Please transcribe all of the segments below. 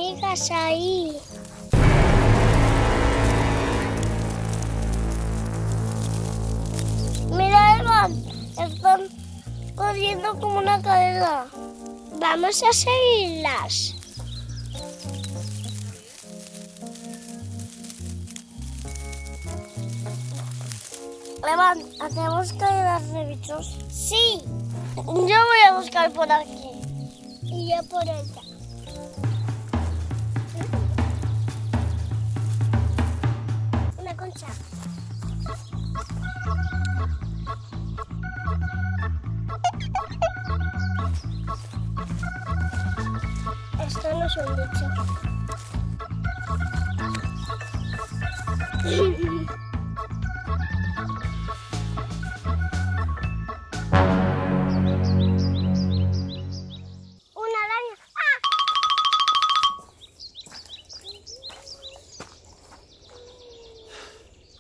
hormigas ahí. Mira, Evan, están corriendo como una cadena. Vamos a seguirlas. Evan, ¿hacemos cadenas de bichos? Sí. Yo voy a buscar por aquí. Y yo por allá. Una concha. Esto no es un bicho. Una araña.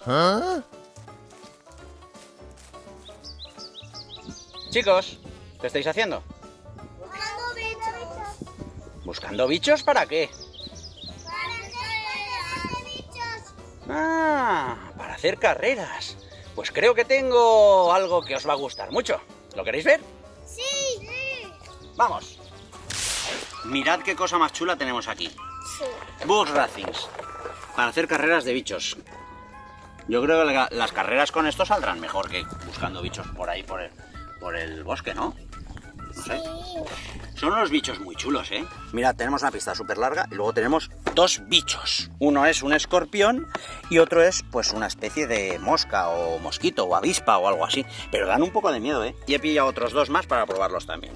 ¿Ah? Chicos, ¿qué estáis haciendo? Buscando bichos. ¿Buscando bichos para qué? Para hacer bichos. Para hacer carreras. Pues creo que tengo algo que os va a gustar mucho. ¿Lo queréis ver? Sí. ¡Vamos! Mirad qué cosa más chula tenemos aquí. Sí. Bug Racings. Para hacer carreras de bichos. Yo creo que las carreras con esto saldrán mejor que buscando bichos por ahí, por el bosque, ¿no? No sé. Sí. Son unos bichos muy chulos, ¿eh? Mirad, tenemos una pista súper larga y luego tenemos dos bichos. Uno es un escorpión y otro es, pues, una especie de mosca o mosquito o avispa o algo así. Pero dan un poco de miedo, ¿eh? Y he pillado otros dos más para probarlos también.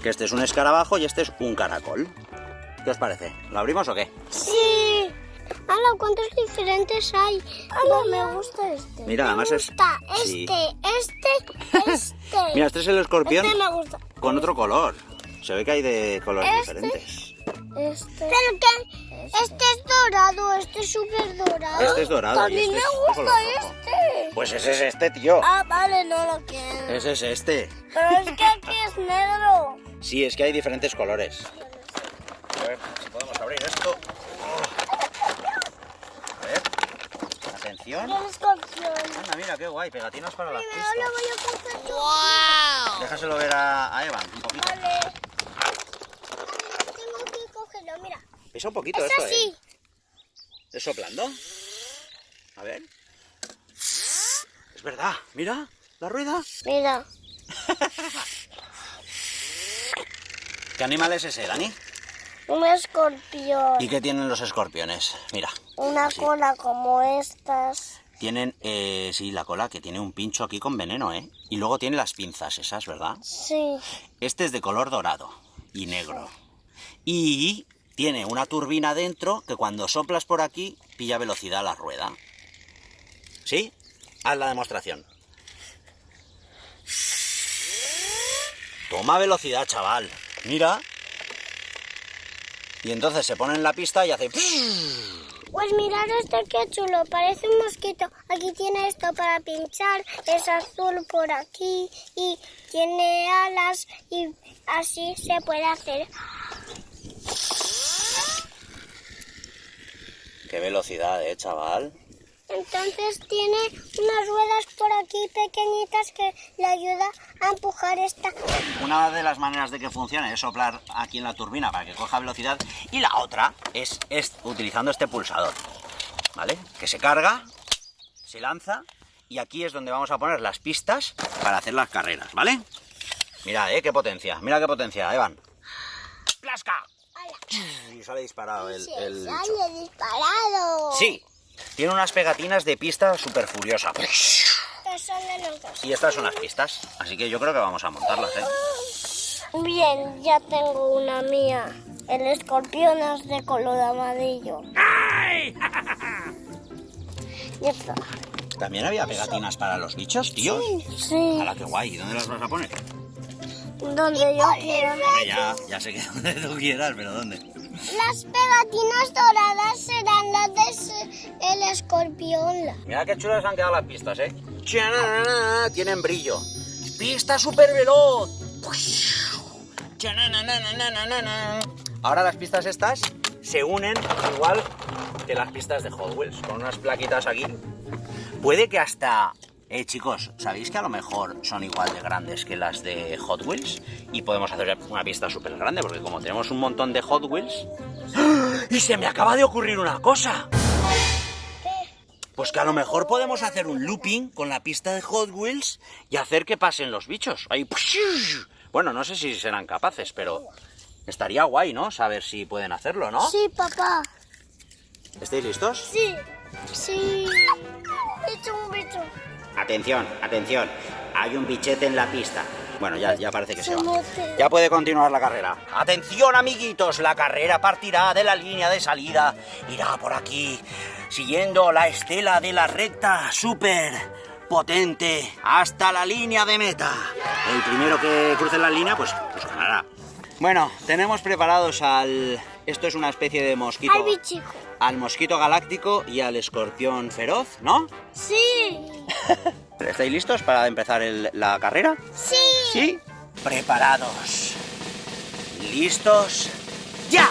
Que este es un escarabajo y este es un caracol. ¿Qué os parece? ¿Lo abrimos o qué? Sí. Hala, ¿cuántos diferentes hay? Hala, me gusta este. Mira, además me es... gusta sí. este. Mira, este es el escorpión Este me gusta. con otro color. Se ve que hay de colores diferentes. Pero que este es dorado, este es súper dorado. Este es dorado y También este me es gusta color rojo. este. Pues ese es este, tío. Ah, vale, no lo quiero. Ese es este. Pero es que aquí es negro. Sí, es que hay diferentes colores. A ver si podemos abrir esto. A ver. Atención. El escorpión. Anda, mira, qué guay. Pegatinas para las Primero lo pistas. voy a coger yo. Déjaselo ver a Evan un poquito. Vale. Tengo que cogerlo, mira. Pesa un poquito Es esto, así. ¿eh? ¿Es soplando? A ver. Es verdad. Mira, la rueda. Mira. ¿Qué animal es ese, Dani? Un escorpión. ¿Y qué tienen los escorpiones? Mira. Una así. cola como estas. Tienen, sí, la cola que tiene un pincho aquí con veneno, ¿eh? Y luego tiene las pinzas esas, ¿verdad? Sí. Este es de color dorado y negro. Y tiene una turbina dentro que cuando soplas por aquí pilla velocidad a la rueda. ¿Sí? Haz la demostración. Toma velocidad, chaval. Mira. Y entonces se pone en la pista y hace... Pues mirad este que chulo, parece un mosquito. Aquí tiene esto para pinchar, es azul por aquí y tiene alas y así se puede hacer. Qué velocidad, chaval. Entonces tiene unas ruedas por aquí pequeñitas que le ayuda a empujar esta. Una de las maneras de que funcione es soplar aquí en la turbina para que coja velocidad y la otra es utilizando este pulsador, ¿vale? Que se carga, se lanza y aquí es donde vamos a poner las pistas para hacer las carreras, ¿vale? Mirad, qué potencia, mira qué potencia, Evan. ¡Plasca! Y sale disparado el bicho. ¡Sale disparado! Sí, tiene unas pegatinas de pista súper furiosa. Estos son de los dos. Y estas son las pistas, así que yo creo que vamos a montarlas, ¿eh? Bien, ya tengo una mía. El escorpión es de color amarillo. ¡Ay! Ya está. ¿También había pegatinas para los bichos, tío? Sí, ¡Hala, qué guay! ¿Y dónde las vas a poner? donde yo quiera. Hombre, ya sé que donde tú quieras, pero ¿dónde? Las pegatinas doradas serán las del escorpión. Mira qué chulas han quedado las pistas, ¿eh? ¡Chananana! Tienen brillo. ¡Pista súper veloz! ¡Chananana! Ahora las pistas estas se unen igual que las pistas de Hot Wheels, con unas plaquitas aquí. Puede que hasta... chicos, ¿sabéis que a lo mejor son igual de grandes que las de Hot Wheels? Y podemos hacer una pista súper grande, porque como tenemos un montón de Hot Wheels... ¡Ah! ¡Y se me acaba de ocurrir una cosa! Pues que a lo mejor podemos hacer un looping con la pista de Hot Wheels y hacer que pasen los bichos. Ahí... Bueno, no sé si serán capaces, pero estaría guay, ¿no? Saber si pueden hacerlo, ¿no? Sí, papá. ¿Estáis listos? Sí. Sí. Bicho, un bicho. Atención, atención. Hay un bichete en la pista. Bueno, ya parece que se va. Mote. Ya puede continuar la carrera. Atención, amiguitos. La carrera partirá de la línea de salida. Irá por aquí, siguiendo la estela de la recta súper potente hasta la línea de meta. El primero que cruce la línea, pues ganará. Bueno, tenemos preparados al... Esto es una especie de mosquito. Al bichico. Al mosquito galáctico y al escorpión feroz, ¿no? Sí. ¿Estáis listos para empezar la carrera? Sí. ¿Sí? Preparados. ¿Listos? ¡Ya!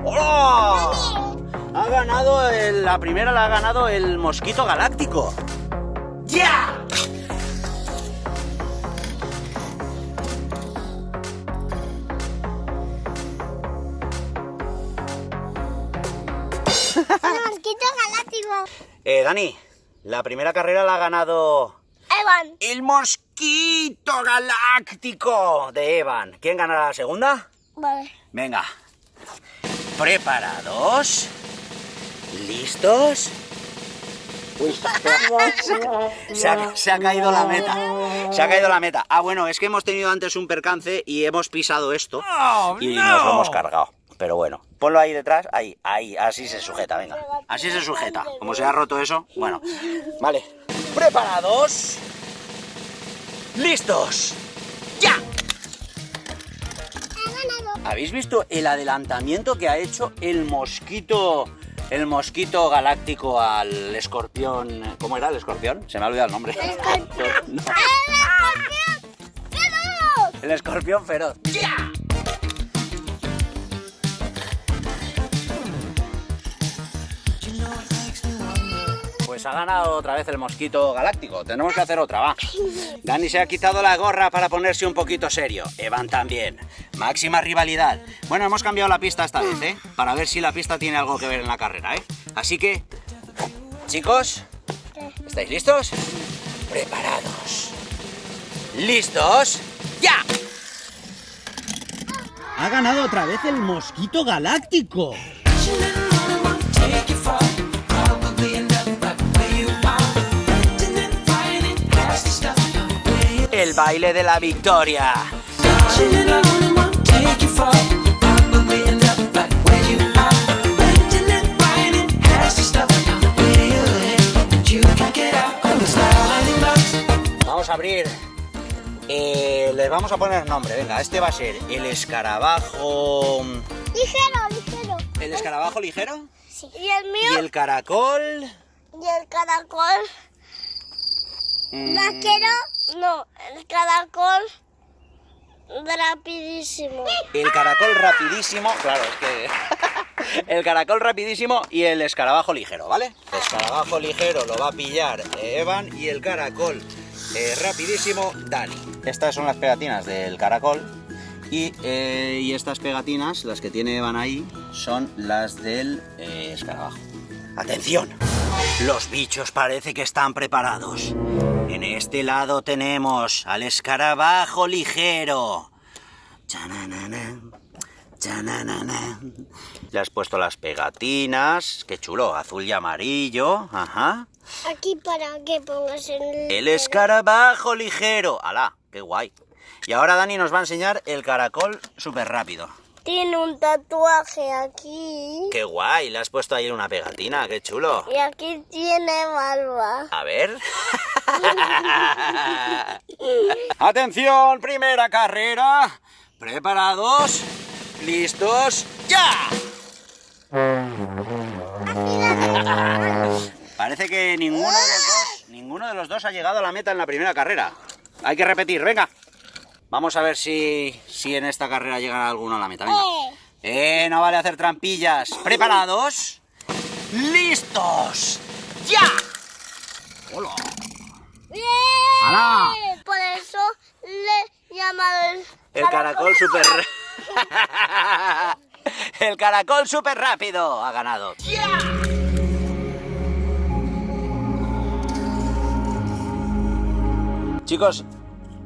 ¡Oh! Ha ganado la primera la ha ganado el mosquito galáctico. ¡Ya! El mosquito galáctico. Dani, la primera carrera la ha ganado Evan. el mosquito galáctico de Evan. ¿Quién ganará la segunda? Vale. Venga. ¿Preparados? ¿Listos? Uy, se ha caído la meta. Se ha caído la meta. Ah, bueno, es que hemos tenido antes un percance y hemos pisado esto y nos lo hemos cargado. Pero bueno, ponlo ahí detrás, ahí, así se sujeta, venga. Así se sujeta. Como se ha roto eso, bueno. Vale. ¿Preparados? ¿Listos? ¡Ya! ¿Habéis visto el adelantamiento que ha hecho el mosquito galáctico al escorpión? ¿Cómo era el escorpión? Se me ha olvidado el nombre. No. El escorpión feroz. ¡Ya! Pues ha ganado otra vez el mosquito galáctico. Tenemos que hacer otra, va. Dani se ha quitado la gorra para ponerse un poquito serio. Evan también. Máxima rivalidad. Bueno, hemos cambiado la pista esta vez, ¿eh? Para ver si la pista tiene algo que ver en la carrera, ¿eh? Así que, chicos, ¿estáis listos? Preparados. ¿Listos? ¡Ya! Ha ganado otra vez el mosquito galáctico. El baile de la victoria. Vamos a abrir. Les vamos a poner nombre. Venga, este va a ser el escarabajo. Ligero. ¿El escarabajo ligero? Sí. ¿Y el mío? ¿Y el caracol? ¿Y el caracol? ¿Vaquero? No, el caracol rapidísimo. El caracol rapidísimo, claro, es que... El caracol rapidísimo y el escarabajo ligero, ¿vale? El escarabajo ligero lo va a pillar Evan y el caracol rapidísimo Dani. Estas son las pegatinas del caracol y estas pegatinas, las que tiene Evan ahí, son las del escarabajo. ¡Atención! Los bichos parece que están preparados. En este lado tenemos al escarabajo ligero. ¡Chananana! ¡Chananana! Le has puesto las pegatinas. ¡Qué chulo! Azul y amarillo. Ajá. Aquí para que pongas El escarabajo ligero. ¡Hala! ¡Qué guay! Y ahora Dani nos va a enseñar el caracol súper rápido. Tiene un tatuaje aquí. ¡Qué guay! Le has puesto ahí una pegatina. ¡Qué chulo! Y aquí tiene barba. A ver. ¡Atención! Primera carrera. ¿Preparados? ¿Listos? ¡Ya! Parece que ninguno de los dos ha llegado a la meta en la primera carrera. Hay que repetir, venga. Vamos a ver si en esta carrera llega alguno a la meta. Venga. No vale hacer trampillas. ¿Preparados? ¡Listos! ¡Ya! ¡Hola! ¡Bien! ¡Hala! Por eso le he llamado El caracol súper... El caracol súper rápido ha ganado. ¡Ya! Chicos,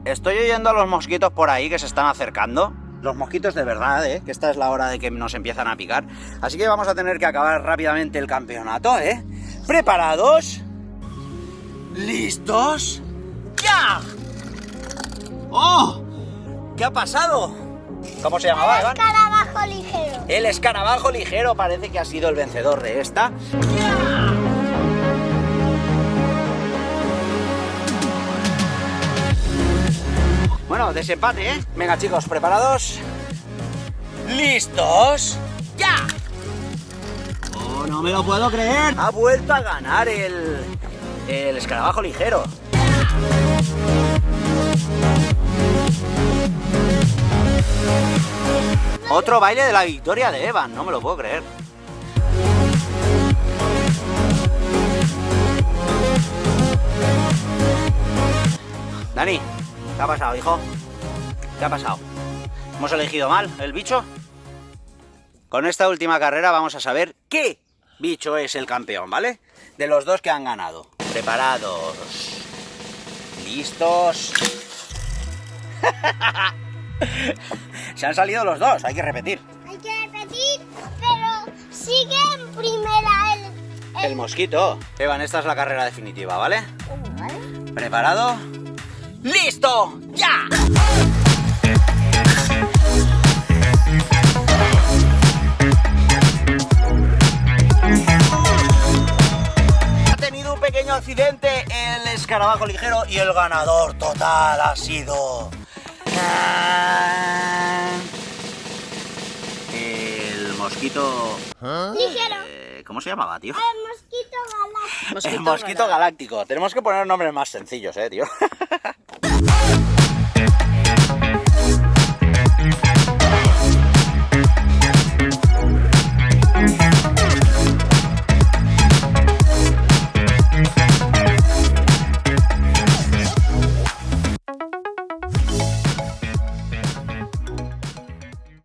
estoy oyendo a los mosquitos por ahí que se están acercando. Los mosquitos de verdad, que esta es la hora de que nos empiezan a picar. Así que vamos a tener que acabar rápidamente el campeonato, ¿Preparados? ¿Listos? ¡Ya! ¡Oh! ¿Qué ha pasado? ¿Cómo se llamaba, Evan? Escarabajo ligero. El escarabajo ligero parece que ha sido el vencedor de esta. ¡Ya! Bueno, desempate, Venga, chicos, ¿preparados? ¿Listos? ¡Ya! ¡Oh, no me lo puedo creer! Ha vuelto a ganar el escarabajo ligero. Otro baile de la victoria de Evan, no me lo puedo creer. Dani, ¿qué ha pasado, hijo? ¿Qué ha pasado? ¿Hemos elegido mal el bicho? Con esta última carrera vamos a saber qué bicho es el campeón, ¿vale? De los dos que han ganado. Preparados. ¿Listos? Se han salido los dos, hay que repetir. Hay que repetir, pero sigue en primera El mosquito. Evan, esta es la carrera definitiva, ¿vale? ¿Vale? ¿Preparado? ¡Listo! ¡Ya! Ha tenido un pequeño accidente el escarabajo ligero y el ganador total ha sido... el mosquito... Ligero. ¿Cómo se llamaba, tío? El mosquito galáctico. El mosquito galáctico. Tenemos que poner nombres más sencillos, tío.